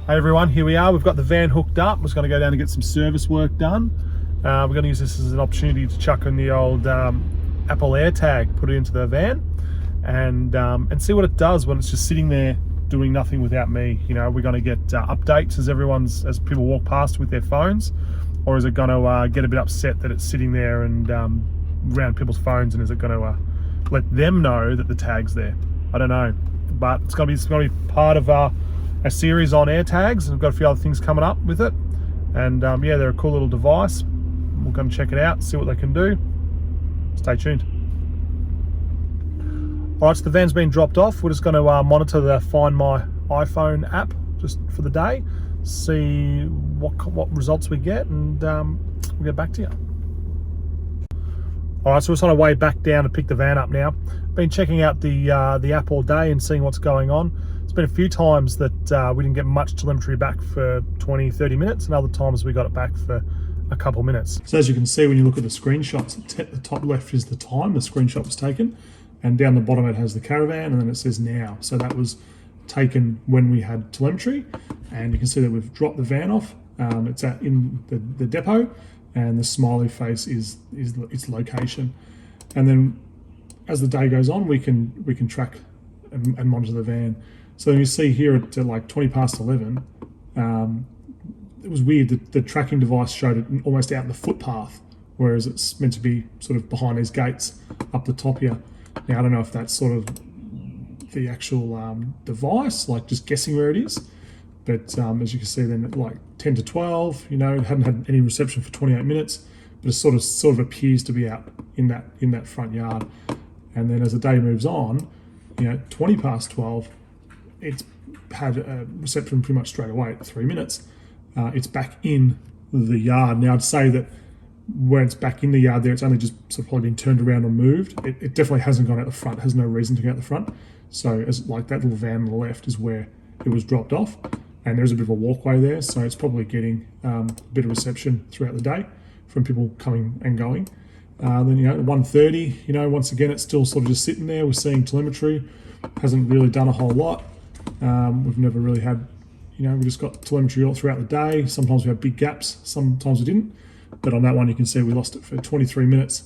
Hey everyone, here we are. We've got the van hooked up. We're just going to go down and get some service work done. We're going to use this as an opportunity to chuck in the old Apple AirTag, put it into the van, and see what it does when it's just sitting there doing nothing without me. You know, we're going to get updates as people walk past with their phones, or is it going to get a bit upset that it's sitting there and around people's phones, and is it going to let them know that the tag's there? I don't know, but it's going to be part of a series on AirTags, and we've got a few other things coming up with it. And yeah, they're a cool little device. We're going to check it out, see what they can do. Stay tuned. All right, so the van's been dropped off. We're just going to monitor the Find My iPhone app just for the day, see what results we get, and we'll get back to you. All right, so we're on our way back down to pick the van up now. Been checking out the app all day and seeing what's going on. It's been a few times that we didn't get much telemetry back for 20-30 minutes, and other times we got it back for a couple minutes. So as you can see when you look at the screenshots, at the top left is the time the screenshot was taken, and down the bottom it has the Caravan, and then it says now. So that was taken when we had telemetry, and you can see that we've dropped the van off. It's in the depot, and the smiley face is its location. And then as the day goes on, we can track and monitor the van. So you see here at like 11:20, it was weird that the tracking device showed it almost out in the footpath, whereas it's meant to be sort of behind these gates up the top here. Now I don't know if that's sort of the actual device, like just guessing where it is, but as you can see then at like 10 to 12, you know, it hadn't had any reception for 28 minutes, but it sort of appears to be out in that front yard. And then as the day moves on, you know, 12:20, it's had a reception pretty much straight away at 3 minutes. It's back in the yard. Now I'd say that when it's back in the yard there, it's only just sort of probably been turned around or moved. It definitely hasn't gone out the front, has no reason to go out the front. So as like that little van on the left is where it was dropped off, and there's a bit of a walkway there, so it's probably getting a bit of reception throughout the day from people coming and going. Then, you know, at 1:30, you know, once again, it's still sort of just sitting there. We're seeing telemetry, hasn't really done a whole lot. We've never really had, you know, we just got telemetry all throughout the day. Sometimes we had big gaps, sometimes we didn't. But on that one, you can see we lost it for 23 minutes.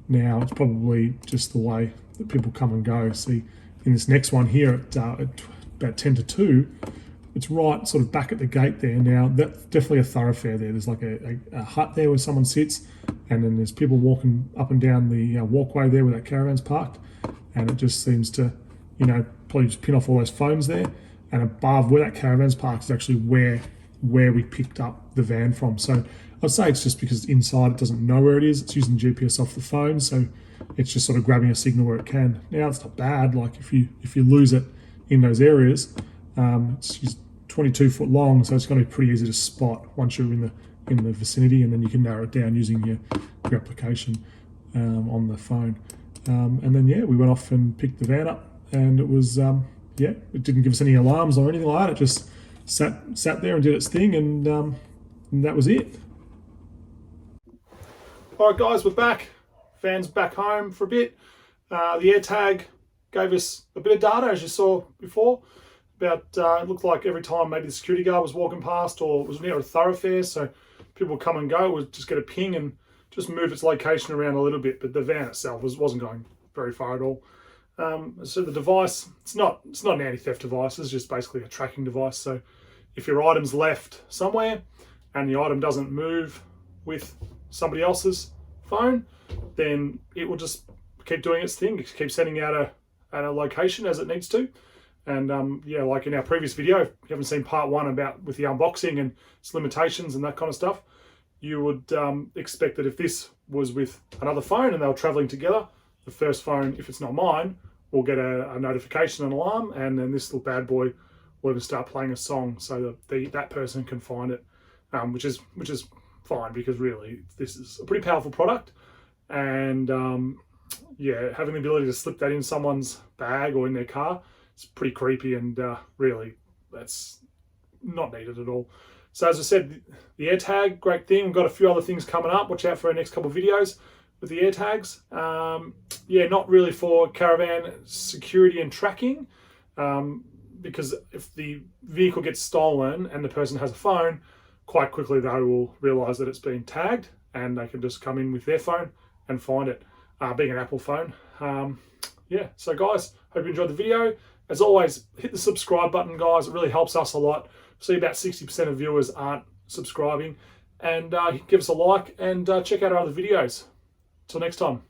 Now it's probably just the way that people come and go. See, in this next one here at about 10 to 2, it's right sort of back at the gate there. Now that's definitely a thoroughfare there. There's like a hut there where someone sits, and then there's people walking up and down the walkway there where that caravan's parked, and it just seems to, you know, probably just pin off all those phones there. And above where that caravan's parked is actually where we picked up the van from. So I'd say it's just because inside it doesn't know where it is. It's using GPS off the phone, so it's just sort of grabbing a signal where it can. Now it's not bad. Like if you lose it in those areas, it's 22 foot long, so it's going to be pretty easy to spot once you're in the vicinity, and then you can narrow it down using your application on the phone. And then yeah, we went off and picked the van up, and it was yeah, it didn't give us any alarms or anything like that. It just sat there and did its thing, and that was it. All right, guys, we're back. Van's back home for a bit. The AirTag gave us a bit of data, as you saw before. About it looked like every time maybe the security guard was walking past or was near a thoroughfare, so people would come and go, would just get a ping and just move its location around a little bit. But the van itself wasn't going very far at all. So the device, it's not an anti-theft device. It's just basically a tracking device. So if your item's left somewhere and the item doesn't move with somebody else's phone, then it will just keep doing its thing. It keeps sending out a location as it needs to. And yeah, like in our previous video, if you haven't seen part 1 with the unboxing and its limitations and that kind of stuff, you would expect that if this was with another phone and they were traveling together, the first phone, if it's not mine, will get a notification, an alarm, and then this little bad boy will even start playing a song so that that person can find it, which is fine, because really this is a pretty powerful product. And yeah, having the ability to slip that in someone's bag or in their car, it's pretty creepy, and really that's not needed at all. So as I said, the AirTag, great thing. We've got a few other things coming up. Watch out for our next couple of videos with the AirTags. Yeah, not really for caravan security and tracking. because if the vehicle gets stolen and the person has a phone, quite quickly they will realise that it's been tagged, and they can just come in with their phone and find it, being an Apple phone. Yeah, so guys, hope you enjoyed the video. As always, hit the subscribe button, guys. It really helps us a lot. See, about 60% of viewers aren't subscribing. And give us a like, and check out our other videos. Till next time.